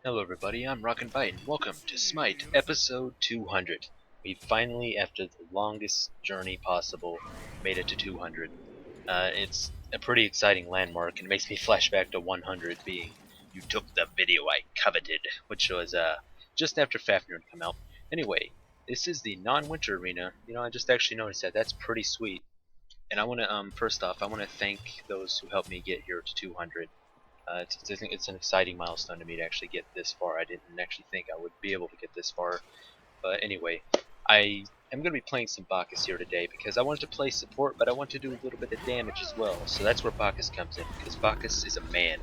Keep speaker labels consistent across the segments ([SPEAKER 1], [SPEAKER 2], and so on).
[SPEAKER 1] Hello everybody, I'm Rockin' Bite, and welcome to Smite, episode 200. We finally, after the longest journey possible, made it to 200. It's a pretty exciting landmark, and it makes me flash back to 100 being, "You took the video I coveted," which was just after Fafnir had come out. Anyway, this is the non-winter arena. I just actually noticed that. That's pretty sweet. And I want to, first off, I want to thank those who helped me get here to 200. I think it's an exciting milestone to me to actually get this far. I didn't actually think I would be able to get this far. But anyway, I am going to be playing some Bacchus here today because I wanted to play support, but I want to do a little bit of damage as well. So that's where Bacchus comes in, because Bacchus is a man.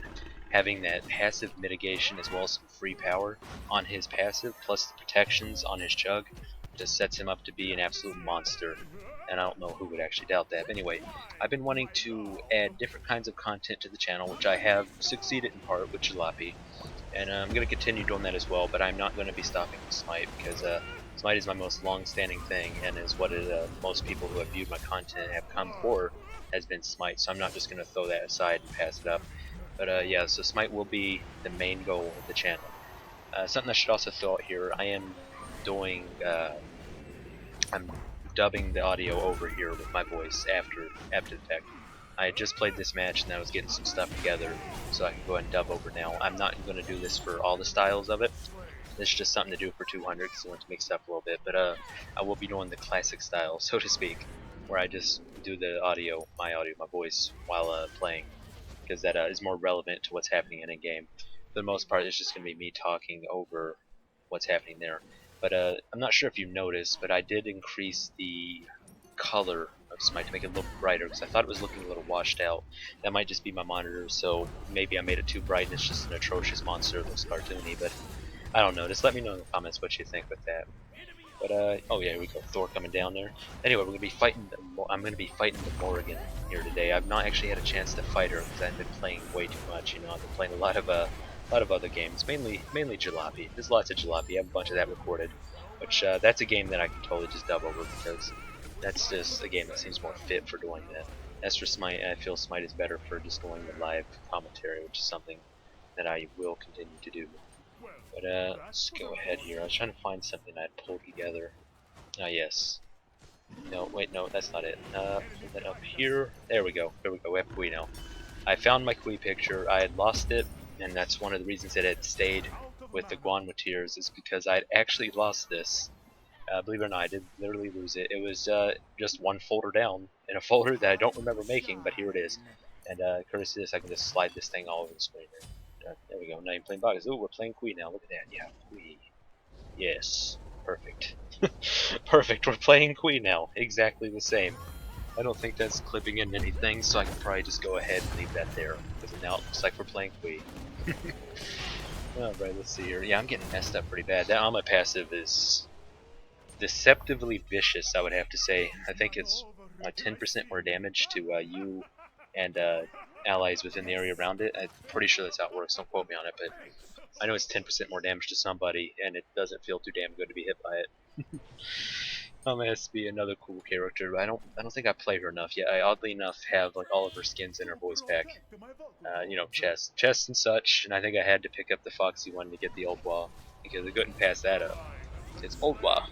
[SPEAKER 1] Having that passive mitigation as well as some free power on his passive, plus the protections on his chug, just sets him up to be an absolute monster. And I don't know who would actually doubt that. But anyway, I've been wanting to add different kinds of content to the channel, which I have succeeded in part with Jalopy. And I'm going to continue doing that as well, but I'm not going to be stopping with Smite, because Smite is my most long-standing thing, and is what most people who have viewed my content have come for, has been Smite, so I'm not just going to throw that aside and pass it up. But yeah, so Smite will be the main goal of the channel. Something I should also throw out here, I am doing, I'm dubbing the audio over here with my voice after the fact. I just played this match and I was getting some stuff together so I can go ahead and dub over now. I'm not going to do this for all the styles of it. This is just something to do for 200 because I want to mix it up a little bit. But I will be doing the classic style, so to speak, where I just do the audio, my voice, while playing, because that is more relevant to what's happening in a game. For the most part, it's just going to be me talking over what's happening there. But I'm not sure if you noticed, but I did increase the color of Smite to make it a little brighter because I thought it was looking a little washed out. That might just be my monitor, so maybe I made it too bright and it's just an atrocious monster that looks cartoony, but I don't know. Just let me know in the comments what you think with that. But oh yeah, here we go. Thor coming down there. Anyway, we're gonna be fighting. I'm gonna be fighting the Morrigan here today. I've not actually had a chance to fight her because I've been playing way too much. I've been playing a lot of other games, mainly Jalopy. There's lots of Jalopy. I have a bunch of that recorded, which that's a game that I can totally just dub over because that's just a game that seems more fit for doing that. As for Smite, I feel Smite is better for just doing the live commentary, which is something that I will continue to do. But let's go ahead here. I was trying to find something I'd pulled together. Ah, yes. No, wait, no, that's not it. Pull that up here. There we go. There we go. We have Kui now. I found my Kui picture. I had lost it, and that's one of the reasons that it stayed with the Guan Tiers is because I'd actually lost this. Believe it or not, I did literally lose it. It was just one folder down in a folder that I don't remember making, but here it is. And courtesy of this, I can just slide this thing all over the screen. There we go. Now you're playing Bacchus. Oh, we're playing Kui now. Look at that. Yeah, Kui. Yes. Perfect. Perfect. We're playing Kui now. Exactly the same. I don't think that's clipping in anything, so I can probably just go ahead and leave that there. Because now it looks like we're playing Kui. Alright, let's see here. Yeah, I'm getting messed up pretty bad. That on my passive is deceptively vicious, I would have to say. I think it's 10% more damage to you and allies within the area around it. I'm pretty sure that's how it works. Don't quote me on it, but I know it's 10% more damage to somebody, and it doesn't feel too damn good to be hit by it. It has to be another cool character. I don't think I played her enough yet. I oddly enough have like all of her skins in her voice pack. Chests and such, and I think I had to pick up the Foxy one to get the Old Wa because I couldn't pass that up. It's Old Wa.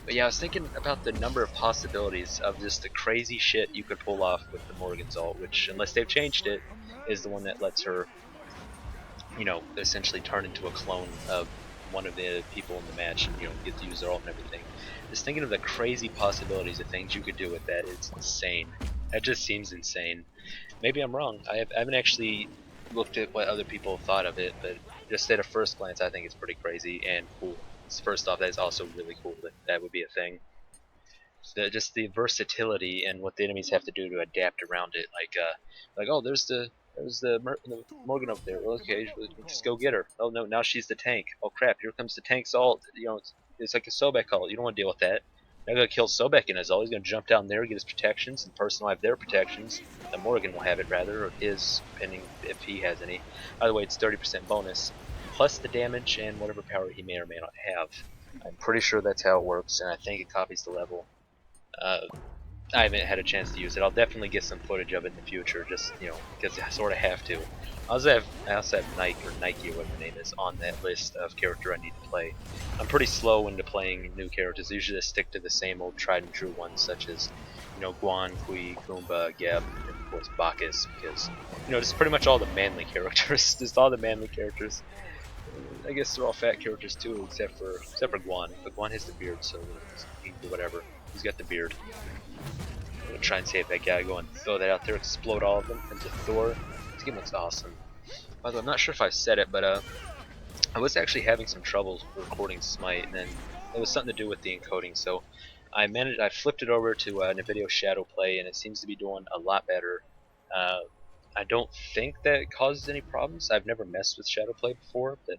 [SPEAKER 1] But yeah, I was thinking about the number of possibilities of just the crazy shit you could pull off with the Morrigan's ult, which, unless they've changed it, is the one that lets her, essentially turn into a clone of one of the people in the match and, get to use their ult and everything. Just thinking of the crazy possibilities of things you could do with that, it's insane. That just seems insane. Maybe I'm wrong. I haven't actually looked at what other people thought of it, but just at a first glance, I think it's pretty crazy and cool. First off, that is also really cool that that would be a thing. Just the versatility and what the enemies have to do to adapt around it. Like oh, there's the Morgan over there. Well, okay, just go get her. Oh no, now she's the tank. Oh crap, here comes the tank's ult. It's like a Sobek ult. You don't want to deal with that. Now gonna kill Sobek in his ult. He's gonna jump down there, get his protections, and personalize their protections. The Morgan will have it rather, or his, depending if he has any. By the way, it's 30% bonus, plus the damage and whatever power he may or may not have. I'm pretty sure that's how it works, and I think it copies the level. I haven't had a chance to use it. I'll definitely get some footage of it in the future, just because I sort of have to. I also have Nike or Nike or whatever the name is on that list of character I need to play. I'm pretty slow into playing new characters. I usually just stick to the same old tried and true ones, such as Guan, Kui, Goomba, Geb, and of course Bacchus, because just pretty much all the manly characters. Just all the manly characters. I guess they're all fat characters too, except for Guan. But Guan has the beard, so he can do whatever. He's got the beard. I'm gonna try and save that guy. Go and throw that out there, explode all of them into Thor. This game looks awesome. By the way, I'm not sure if I said it, but I was actually having some trouble recording Smite, and then it was something to do with the encoding. So I flipped it over to NVIDIA Shadow Play, and it seems to be doing a lot better. Uh, I don't think that causes any problems. I've never messed with Shadow Play before, but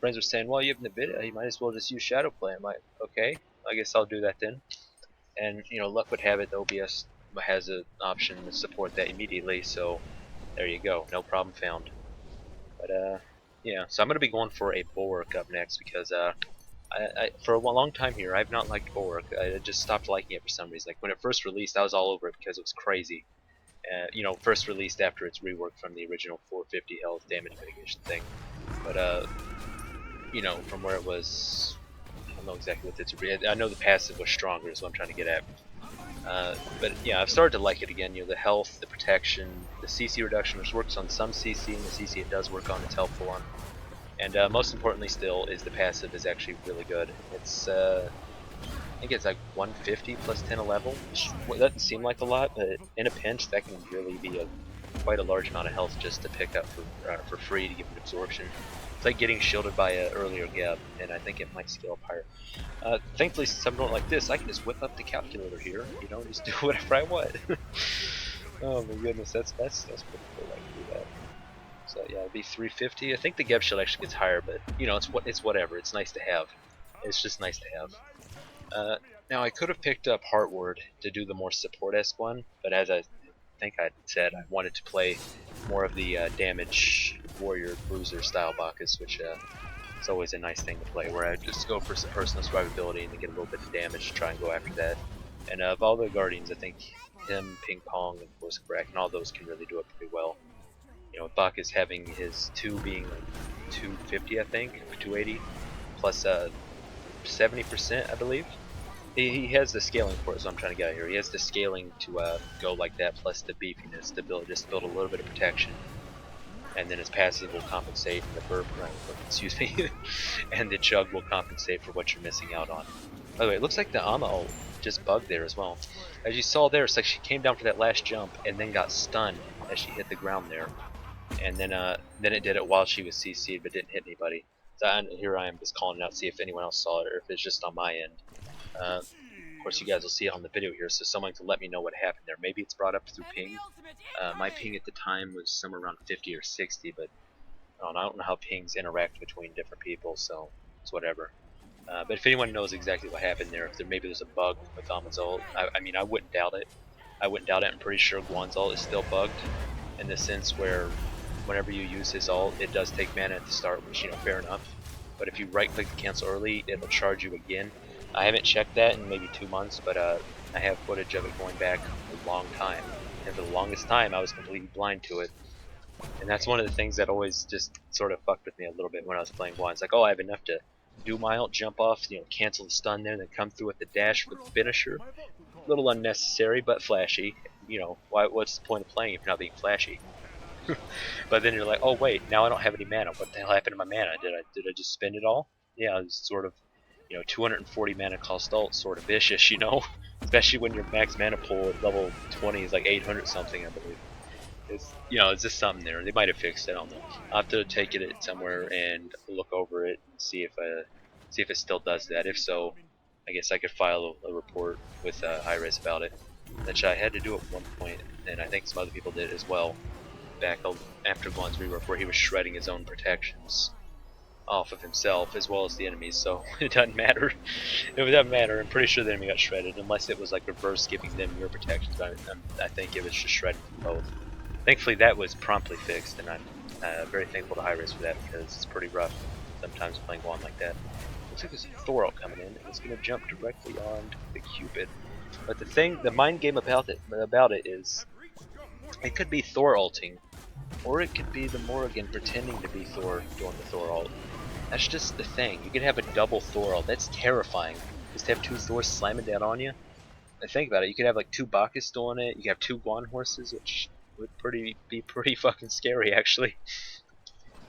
[SPEAKER 1] friends were saying, well, you have NVIDIA, you might as well just use Shadow Play. I'm like, okay, I guess I'll do that then. And luck would have it, the OBS has an option to support that immediately, so there you go, no problem found. But yeah, so I'm gonna be going for a Bulwark up next because for a long time here I've not liked Bulwark. I just stopped liking it for some reason. Like when it first released, I was all over it because it was crazy. First released after its rework from the original 450 health damage mitigation thing. But from where it was, I don't know exactly what it's. I know the passive was stronger, is what I'm trying to get at. But yeah, I've started to like it again. The health, the protection, the CC reduction, which works on some CC, and the CC it does work on, it's helpful on. And most importantly, still, is the passive is actually really good. It's I think it's like 150 plus 10 a level, which doesn't seem like a lot, but in a pinch, that can really be quite a large amount of health just to pick up for free to give it absorption. It's like getting shielded by an earlier Geb, and I think it might scale up higher. Thankfully, since I'm doing it like this, I can just whip up the calculator here, just do whatever I want. Oh my goodness, that's pretty cool. I can do that. So yeah, it'd be 350. I think the Geb shield actually gets higher, but it's whatever. It's nice to have. It's just nice to have. Now I could have picked up Heartward to do the more support-esque one, but as I think I said, I wanted to play more of the damage warrior bruiser style Bacchus, which is always a nice thing to play, where I just go for some personal survivability and then get a little bit of damage to try and go after that. And of all the Guardians, I think him, Ping Pong, and of course Crack, and all those can really do it pretty well. Bacchus having his 2 being like 250, I think, 280, plus 70%, I believe. He has the scaling for it, so I'm trying to get out here. He has the scaling to go like that, plus the beefiness to build a little bit of protection. And then his passive will compensate, and the burp, excuse me, and the chug will compensate for what you're missing out on. By the way, it looks like the Ama ult just bugged there as well. As you saw there, it's like she came down for that last jump and then got stunned as she hit the ground there. And then it did it while she was CC'd but didn't hit anybody. So here I am just calling it out to see if anyone else saw it or if it's just on my end. Of course, you guys will see it on the video here, so someone can let me know what happened there. Maybe it's brought up through ping. My ping at the time was somewhere around 50 or 60, but I don't know how pings interact between different people, so it's whatever. But if anyone knows exactly what happened there, if maybe there's a bug with Ama's ult, I mean, I wouldn't doubt it. I'm pretty sure Guan's ult is still bugged, in the sense where whenever you use his ult, it does take mana at the start, which, fair enough. But if you right-click the cancel early, it'll charge you again. I haven't checked that in maybe 2 months, but I have footage of it going back a long time. And for the longest time, I was completely blind to it. And that's one of the things that always just sort of fucked with me a little bit when I was playing Guan. It's like, oh, I have enough to do my ult, jump off, cancel the stun there, then come through with the dash for the finisher. A little unnecessary, but flashy. What's the point of playing if you're not being flashy? But then you're like, oh wait, now I don't have any mana. What the hell happened to my mana? Did I just spend it all? Yeah, it's sort of 240 mana cost ult, sort of vicious, especially when your max mana pool at level 20 is like 800 something, I believe. It's just something there. They might have fixed it. I don't know. I'll have to take it somewhere and look over it and see if it still does that. If so, I guess I could file a report with Hi-Res about it, which I had to do at one point, and I think some other people did as well. Back after Guan's rework, where he was shredding his own protections off of himself as well as the enemies, so it doesn't matter. It doesn't matter. I'm pretty sure the enemy got shredded, unless it was like reverse giving them your protections. But I think it was just shredding them both. Thankfully, that was promptly fixed, and I'm very thankful to Hi-Res for that because it's pretty rough sometimes playing Guan like that. Looks like there's a Thor ult coming in, and it's going to jump directly onto the Cupid. But the mind game about it is, it could be Thor ulting, or it could be the Morrigan pretending to be Thor doing the Thor ult. That's just the thing. You could have a double Thor ult. That's terrifying. Just to have two Thors slamming down on you. And think about it. You could have like two Bacchus doing it. You could have two Guan horses, which would be pretty fucking scary actually.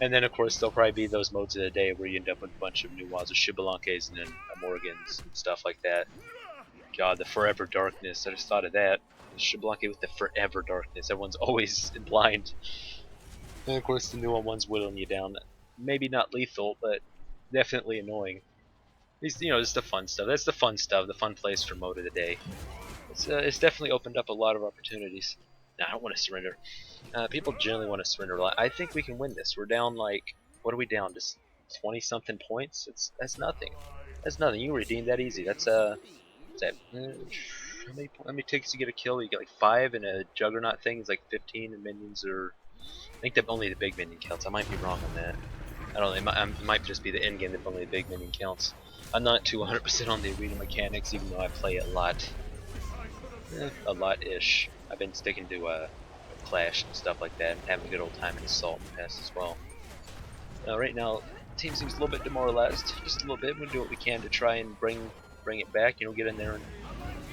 [SPEAKER 1] And then of course there'll probably be those modes of the day where you end up with a bunch of new ones of Shibalanques and then Morgans and stuff like that. God, the Forever Darkness. I just thought of that. Shibalanque with the Forever Darkness. Everyone's always blind. And of course the newer one's whittling you down. Maybe not lethal, but definitely annoying. These, just the fun stuff. That's the fun stuff, the fun place for mode of the day. It's definitely opened up a lot of opportunities. Nah, I don't want to surrender. People generally want to surrender a lot. I think we can win this. We're down like, what are we down? Just 20 something points? That's nothing. That's nothing. You redeem that easy. That's what's that? How many tickets you get a kill? You get like 5, and a Juggernaut thing is like 15, and minions are. I think that only the big minion counts. I might be wrong on that. I don't know. It might just be the end game that only the big minion counts. I'm not 200% on the arena mechanics, even though I play it a lot. A lot-ish. I've been sticking to Clash and stuff like that, and having a good old time in Assault in the past as well. Right now, the team seems a little bit demoralized, just a little bit. We're gonna do what we can to try and bring it back. Get in there and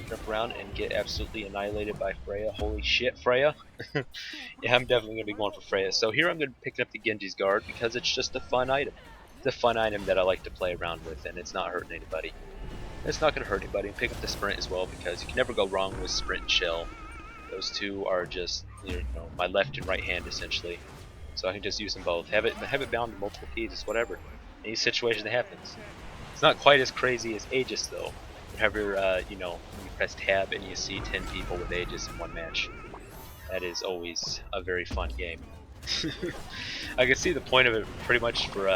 [SPEAKER 1] jump around and get absolutely annihilated by Freya. Holy shit, Freya! Yeah, I'm definitely gonna be going for Freya. So here I'm gonna be picking up the Genji's Guard because it's just a fun item. It's a fun item that I like to play around with, and it's not hurting anybody. It's not going to hurt anybody. And pick up the Sprint as well because you can never go wrong with Sprint and Shell. Those two are just my left and right hand essentially. So I can just use them both. Have it bound to multiple keys. It's whatever. Any situation that happens. It's not quite as crazy as Aegis though. Whenever when you press tab and you see 10 people with Aegis in one match, that is always a very fun game. I can see the point of it pretty much for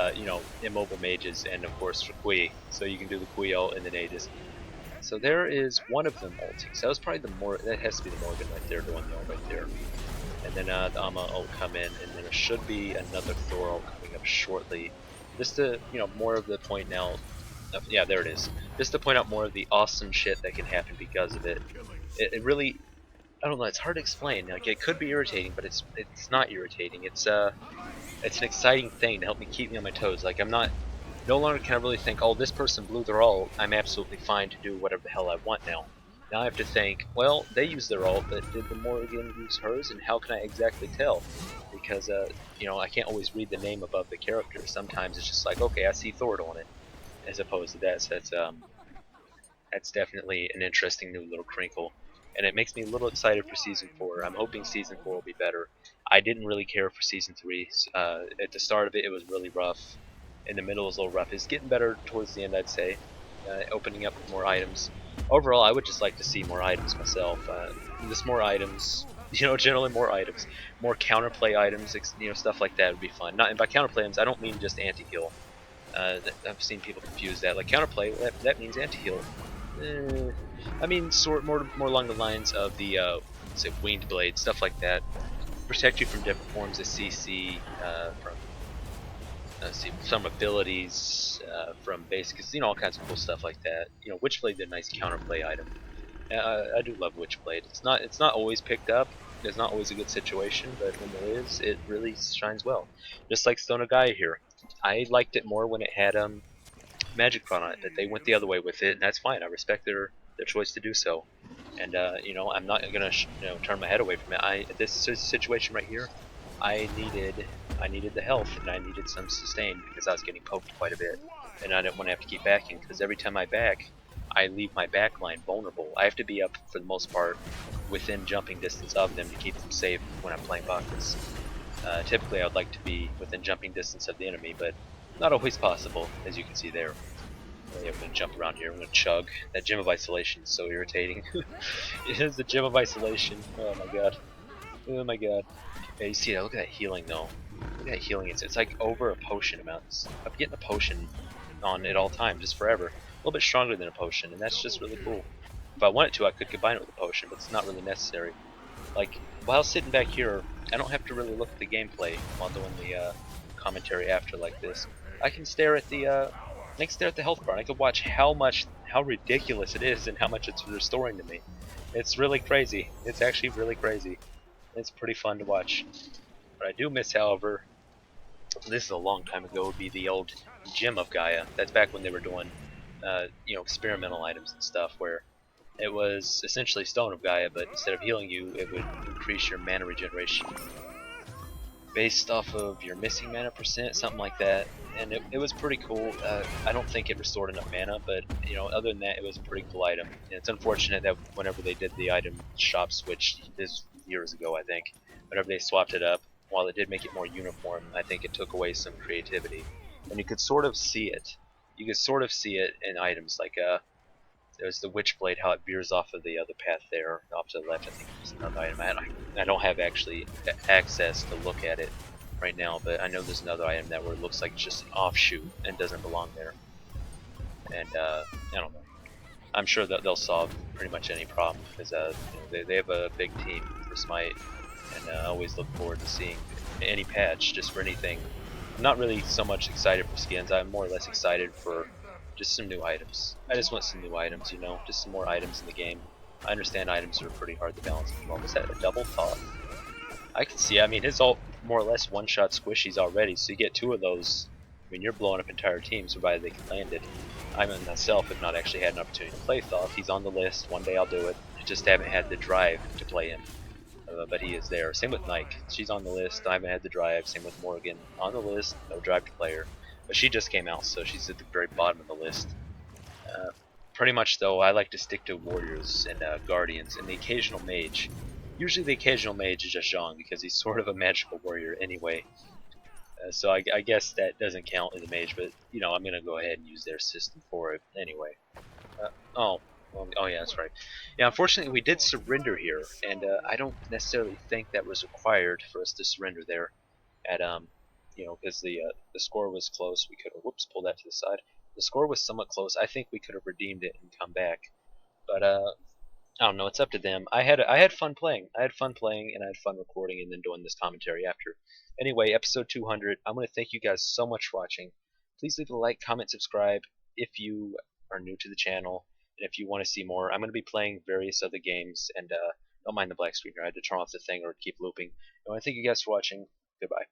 [SPEAKER 1] immobile mages and of course for Kui. So you can do the Kui ult and then Aegis. So there is one of them ulting. So that was probably that has to be the Morgan right there doing the ult right there. And then the Amma ult come in, and then there should be another Thor ult coming up shortly. Just to more of the point now. Yeah, there it is. Just to point out more of the awesome shit that can happen because of it. It really, I don't know. It's hard to explain. Like it could be irritating, but it's not irritating. It's an exciting thing to help me keep me on my toes. Like no longer can I really think, oh, this person blew their ult. I'm absolutely fine to do whatever the hell I want now. Now I have to think, well, they used their ult, but did the Morrigan use hers, and how can I exactly tell? Because I can't always read the name above the character. Sometimes it's just like, okay, I see Thor on it, as opposed to that. So that's definitely an interesting new little crinkle. And it makes me a little excited for Season 4. I'm hoping Season 4 will be better. I didn't really care for Season 3. At the start of it, it was really rough. In the middle, it was a little rough. It's getting better towards the end, I'd say. Opening up with more items. Overall, I would just like to see more items myself. Just more items. Generally more items. More counterplay items, stuff like that would be fun. And by counterplay items, I don't mean just anti-heal. I've seen people confuse that. Like counterplay, that means anti-heal. I mean, more along the lines of the winged blade, stuff like that. Protect you from different forms of CC, from some abilities, from basics, all kinds of cool stuff like that. Witchblade is a nice counterplay item. I do love Witchblade. It's not always picked up. It's not always a good situation, but when there is, it really shines well. Just like Stone of Gaia here. I liked it more when it had Magic Run on it, but they went the other way with it, and that's fine. I respect their choice to do so. And I'm not gonna turn my head away from it. This situation right here, I needed the health, and I needed some sustain because I was getting poked quite a bit, and I didn't want to have to keep backing because every time I back, I leave my backline vulnerable. I have to be up for the most part within jumping distance of them to keep them safe when I'm playing Bacchus. Typically, I would like to be within jumping distance of the enemy, but not always possible, as you can see there. I'm going to jump around here. I'm going to chug. That Gem of Isolation is so irritating. It is the Gem of Isolation. Oh my god. Oh my god. Yeah, you see that? Look at that healing though. Look at that healing. It's like over a potion amount. I'm getting a potion on at all times, just forever. A little bit stronger than a potion, and that's just really cool. If I wanted to, I could combine it with a potion, but it's not really necessary. Like, while sitting back here, I don't have to really look at the gameplay while doing the commentary after like this. I can stare at the I can stare at the health bar and I can watch how ridiculous it is and how much it's restoring to me. It's really crazy. It's actually really crazy. It's pretty fun to watch. What I do miss, however, this is a long time ago, would be the old Gem of Gaia. That's back when they were doing, experimental items and stuff, where it was essentially Stone of Gaia, but instead of healing you, it would increase your mana regeneration based off of your missing mana percent, something like that. And it was pretty cool. I don't think it restored enough mana, but other than that, it was a pretty cool item. And it's unfortunate that whenever they did the item shop switch, this years ago, I think, whenever they swapped it up, while it did make it more uniform, I think it took away some creativity. And you could sort of see it. You could sort of see it in items like there's the Witchblade, how it veers off of the other path there, off to the left. I think there's another item. I don't have actually access to look at it right now, but I know there's another item that where it looks like it's just an offshoot and doesn't belong there. And I don't know. I'm sure that they'll solve pretty much any problem because they have a big team for Smite, and I always look forward to seeing any patch just for anything. I'm not really so much excited for skins. I'm more or less excited for just some new items. I just want some new items, just some more items in the game. I understand items are pretty hard to balance as well. Was that a double top? I can see. I mean, it's all more or less one-shot squishies already, so you get two of those. I mean, you're blowing up entire teams provided they can land it. I myself have not actually had an opportunity to play Thoth. He's on the list. One day I'll do it. I just haven't had the drive to play him. But he is there. Same with Nike. She's on the list. I haven't had the drive. Same with Morgan. On the list. No drive to play her. But she just came out, so she's at the very bottom of the list. Pretty much, though, I like to stick to warriors and guardians and the occasional mage. Usually the occasional mage is just Zhang because he's sort of a magical warrior anyway. So I guess that doesn't count as a mage, but I'm gonna go ahead and use their system for it anyway. Oh, oh yeah, that's right. Yeah, unfortunately we did surrender here, and I don't necessarily think that was required for us to surrender there. At because the score was close. We could have pull that to the side. The score was somewhat close. I think we could have redeemed it and come back, but I don't know. It's up to them. I had fun playing. I had fun playing, and I had fun recording and then doing this commentary after. Anyway, episode 200. I'm going to thank you guys so much for watching. Please leave a like, comment, subscribe if you are new to the channel, and if you want to see more. I'm going to be playing various other games, and don't mind the black screen here. I had to turn off the thing or keep looping. I want to thank you guys for watching. Goodbye.